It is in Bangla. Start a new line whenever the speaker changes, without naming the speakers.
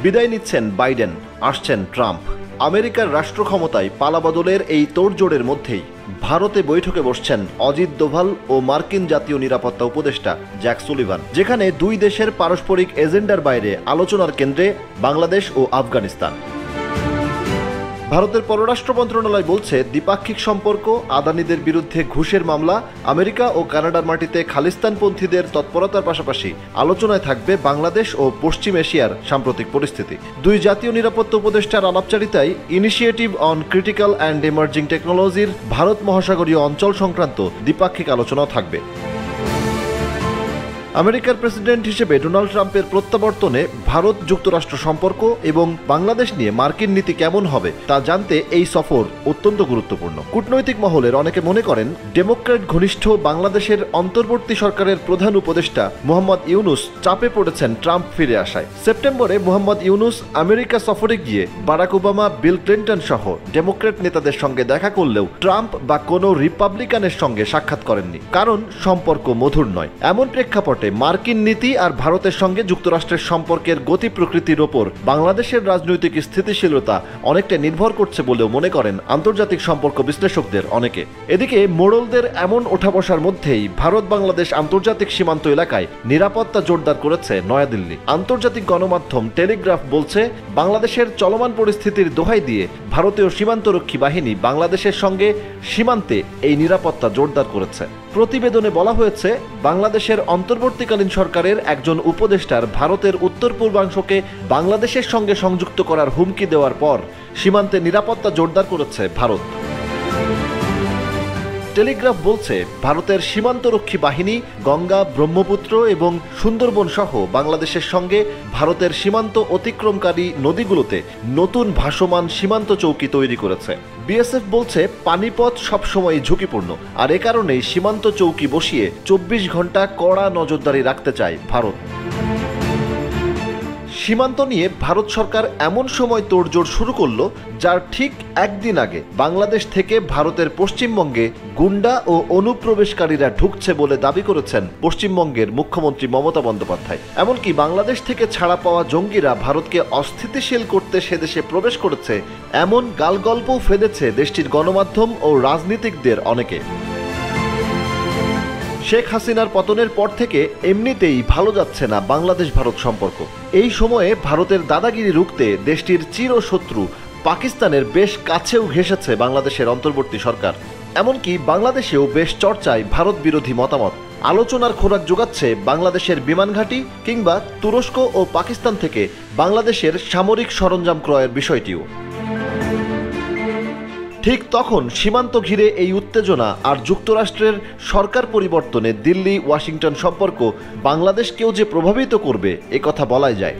বিদায় নিচ্ছেন বাইডেন, আসছেন ট্রাম্প। আমেরিকার রাষ্ট্র ক্ষমতায় পালাবদলের এই তোড়জোড়ের মধ্যেই ভারতে বৈঠকে বসছেন অজিত দোভাল ও মার্কিন জাতীয় নিরাপত্তা উপদেষ্টা জ্যাক সুলিভান, যেখানে দুই দেশের পারস্পরিক এজেন্ডার বাইরে আলোচনার কেন্দ্রে বাংলাদেশ ও আফগানিস্তান। ভারতের পররাষ্ট্র মন্ত্রণালয় বলছে, দ্বিপাক্ষিক সম্পর্ক, আদানিদের বিরুদ্ধে ঘুষের মামলা, আমেরিকা ও কানাডার মাটিতে খালিস্তানপন্থীদের তৎপরতার পাশাপাশি আলোচনায় থাকবে বাংলাদেশ ও পশ্চিম এশিয়ার সাম্প্রতিক পরিস্থিতি। দুই জাতীয় নিরাপত্তা উপদেষ্টার আলাপচারিতায় initiative on critical and emerging টেকনোলজির ভারত মহাসাগরীয় অঞ্চল সংক্রান্ত দ্বিপাক্ষিক আলোচনাও থাকবে। আমেরিকার প্রেসিডেন্ট হিসেবে ডোনাল্ড ট্রাম্পের প্রত্যাবর্তনে ভারত যুক্তরাষ্ট্র সম্পর্ক এবং বাংলাদেশ নিয়ে মার্কিন নীতি কেমন হবে তা জানতে এই সফর অত্যন্ত গুরুত্বপূর্ণ। কূটনৈতিক মহলের অনেকে মনে করেন, ডেমোক্র্যাট ঘনিষ্ঠ বাংলাদেশের অন্তর্বর্তী সরকারের প্রধান উপদেষ্টা মোহাম্মদ ইউনুস চাপে পড়েছেন ট্রাম্প ফিরে আসায়। সেপ্টেম্বরে মোহাম্মদ ইউনুস আমেরিকা সফরে গিয়ে বারাক ওবামা, বিল ক্লিন্টন সহ ডেমোক্র্যাট নেতাদের সঙ্গে দেখা করলেও ট্রাম্প বা কোনো রিপাবলিকানের সঙ্গে সাক্ষাৎ করেননি, কারণ সম্পর্ক মধুর নয়। এমন প্রেক্ষাপটে মার্কিন নীতি আর ভারতের সঙ্গে যুক্তরাষ্ট্রের সম্পর্কের গতি প্রকৃতির ওপর বাংলাদেশের রাজনৈতিক স্থিতিশীলতা অনেকটা নির্ভর করছে বলেও মনে করেন আন্তর্জাতিক সম্পর্ক বিশ্লেষকদের অনেকে। এদিকে মোড়লদের এমন ওঠা বসার মধ্যেই ভারত বাংলাদেশ আন্তর্জাতিক সীমান্ত এলাকায় নিরাপত্তা জোরদার করেছে নয়াদিল্লি। আন্তর্জাতিক গণমাধ্যম টেলিগ্রাফ বলছে, বাংলাদেশের চলমান পরিস্থিতির দোহাই দিয়ে ভারতীয় সীমান্তরক্ষী বাহিনী বাংলাদেশের সঙ্গে সীমান্তে এই নিরাপত্তা জোরদার করেছে। প্রতিবেদনে বলা হয়েছে, বাংলাদেশের অন্তর্বর্তীকালীন সরকারের একজন উপদেষ্টার ভারতের উত্তর পূর্বাংশকে বাংলাদেশের সঙ্গে সংযুক্ত করার হুমকি দেওয়ার পর সীমান্তে নিরাপত্তা জোরদার করেছে ভারত। টেলিগ্রাফ বলছে, ভারতের সীমান্তরক্ষী বাহিনী গঙ্গা, ব্রহ্মপুত্র এবং সুন্দরবন সহ বাংলাদেশের সঙ্গে ভারতের সীমান্ত অতিক্রমকারী নদীগুলোতে নতুন ভাসমান সীমান্ত চৌকি তৈরি করেছে। বিএসএফ বলছে, পানিপথ সবসময় ঝুঁকিপূর্ণ, আর এ কারণেই সীমান্ত চৌকি বসিয়ে 24 ঘন্টা কড়া নজরদারি রাখতে চায় ভারত। সীমান্ত নিয়ে ভারত সরকার এমন সময় তোড়জোড় শুরু করলো, যার ঠিক একদিন আগে বাংলাদেশ থেকে ভারতের পশ্চিমবঙ্গে গুন্ডা ও অনুপ্রবেশকারীরা ঢুকছে বলে দাবি করেছেন পশ্চিমবঙ্গের মুখ্যমন্ত্রী মমতা বন্দ্যোপাধ্যায়। এমনকি বাংলাদেশ থেকে ছাড়া পাওয়া জঙ্গিরা ভারতকে অস্থিতিশীল করতে সেদেশে প্রবেশ করেছে, এমন গালগল্পও ফেলেছে দেশটির গণমাধ্যম ও রাজনীতিকদের অনেকে। শেখ হাসিনার পতনের পর থেকে এমনিতেই ভালো যাচ্ছে না বাংলাদেশ ভারত সম্পর্ক। এই সময়ে ভারতের দাদাগিরি রুখতে দেশটির চিরশত্রু পাকিস্তানের বেশ কাছেও ঘেঁষেছে বাংলাদেশের অন্তর্বর্তী সরকার। এমনকি বাংলাদেশেও বেশ চর্চায় ভারত বিরোধী মতামত। আলোচনার খোরাক যোগাচ্ছে বাংলাদেশের বিমান ঘাঁটি কিংবা তুরস্ক ও পাকিস্তান থেকে বাংলাদেশের সামরিক সরঞ্জাম ক্রয়ের বিষয়টিও। ঠিক তখন সীমান্ত ঘিরে এই উত্তেজনা আর যুক্তরাষ্ট্রের সরকার পরিবর্তনে দিল্লি ওয়াশিংটন সম্পর্ক বাংলাদেশকেও যে প্রভাবিত করবে, এ কথা বলাই যায়।